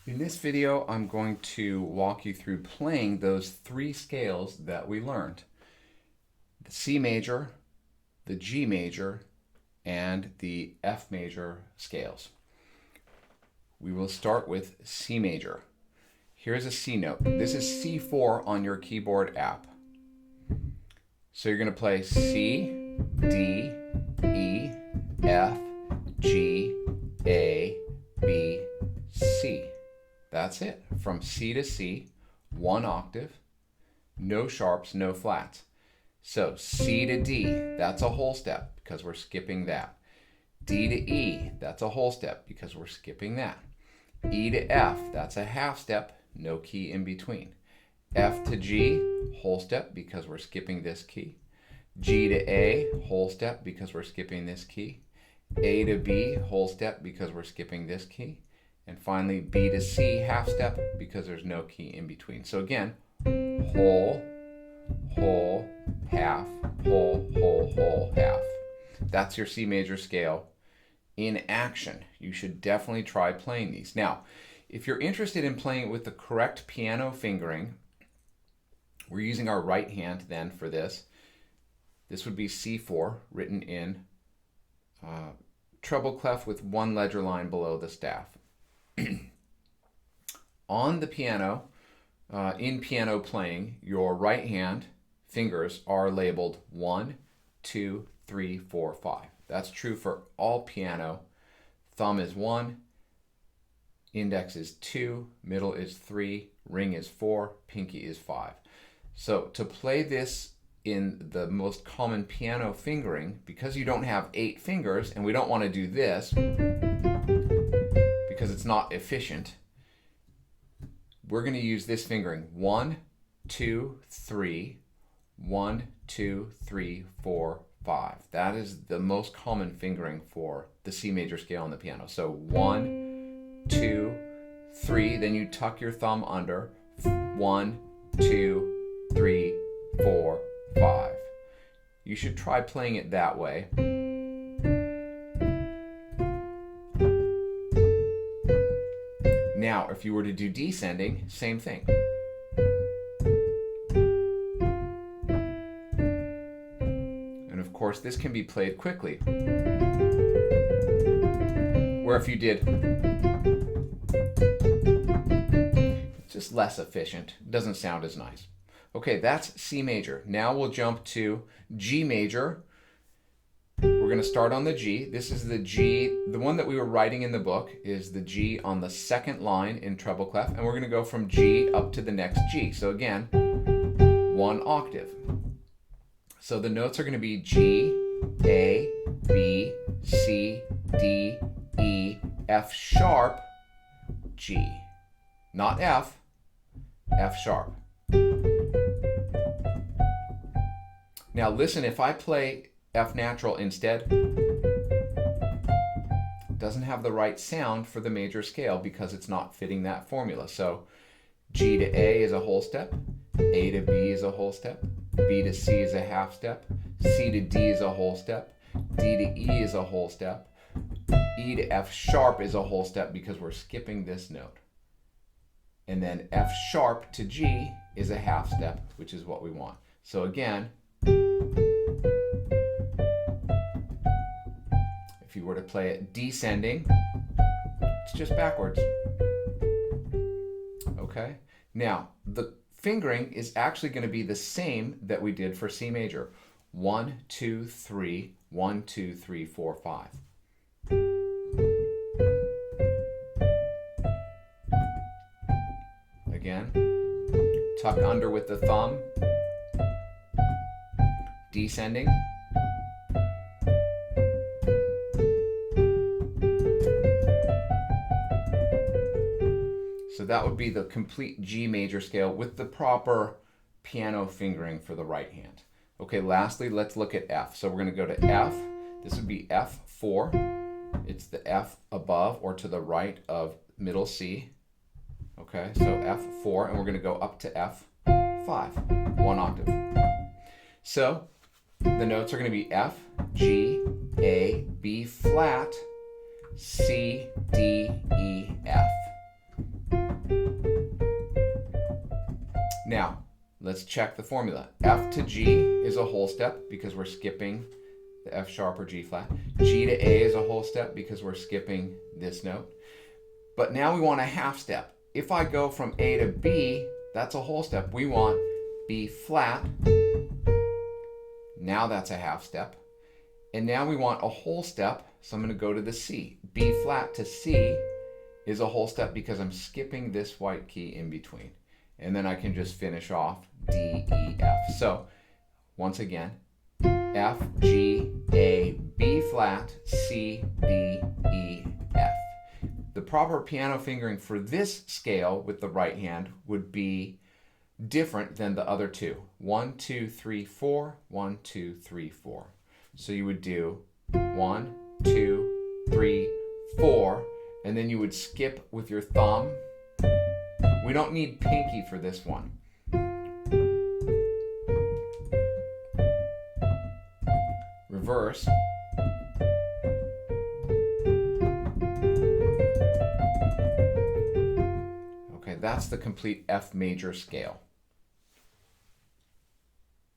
In this video, I'm going to walk you through playing those three scales that we learned: the C major, the G major, and the F major scales. We will start with C major. Here's a C note. This is C4 on your keyboard app. So you're going to play C, D, E, F, G, A, B, C. That's it. From C to C, one octave, no sharps, no flats. So C to D, that's a whole step because we're skipping that. D to E, that's a whole step because we're skipping that. E to F, that's a half step, no key in between. F to G, whole step because we're skipping this key. G to A, whole step because we're skipping this key. A to B, whole step because we're skipping this key. And finally, B to C, half step, because there's no key in between. So again, whole, whole, half, whole, whole, whole, half. That's your C major scale in action. You should definitely try playing these. Now, if you're interested in playing it with the correct piano fingering, we're using our right hand then for this. This would be C4, written in treble clef with one ledger line below the staff. On the piano, in piano playing, your right hand fingers are labeled 1, 2, 3, 4, 5. That's true for all piano. Thumb is 1, index is 2, middle is 3, ring is 4, pinky is 5. So to play this in the most common piano fingering, because you don't have 8 fingers, and we don't want to do this because it's not efficient, we're going to use this fingering: 1, 2, 3, 1, 2, 3, 4, 5. That is the most common fingering for the C major scale on the piano. So 1, 2, 3, then you tuck your thumb under. 1, 2, 3, 4, 5. You should try playing it that way. Now, if you were to do descending, same thing. And of course, this can be played quickly. Where if you did, it's just less efficient. It doesn't sound as nice. Okay, that's C major. Now we'll jump to G major. We're going to start on the G. This is the G, the one that we were writing in the book is the G on the second line in treble clef, and we're going to go from G up to the next G. So again, one octave. So the notes are going to be G, A, B, C, D, E, F sharp, G. Not F, F sharp. Now listen, if I play F natural instead, it doesn't have the right sound for the major scale because it's not fitting that formula. So G to A is a whole step, A to B is a whole step, B to C is a half step, C to D is a whole step, D to E is a whole step, E to F sharp is a whole step because we're skipping this note. And then F sharp to G is a half step, which is what we want. So again, if you were to play it descending, it's just backwards. Okay? Now, the fingering is actually going to be the same that we did for C major. 1, 2, 3, 1, 2, 3, 4, 5. Again, tuck under with the thumb, descending. So that would be the complete G major scale with the proper piano fingering for the right hand. Okay, lastly, let's look at F. So we're going to go to F. This would be F4. It's the F above or to the right of middle C. Okay, so F4, and we're going to go up to F5, one octave. So the notes are going to be F, G, A, B flat, C, D, E, F. Now, let's check the formula. F to G is a whole step because we're skipping the F sharp or G flat. G to A is a whole step because we're skipping this note. But now we want a half step. If I go from A to B, that's a whole step. We want B flat. Now that's a half step. And now we want a whole step, so I'm going to go to the C. B flat to C is a whole step because I'm skipping this white key in between. And then I can just finish off D, E, F. So, once again, F, G, A, B flat, C, D, E, F. The proper piano fingering for this scale with the right hand would be different than the other two. 1, 2, 3, 4, 1, 2, 3, 4. So you would do 1, 2, 3, 4, and then you would skip with your thumb. We don't need pinky for this one. Reverse. Okay, that's the complete F major scale.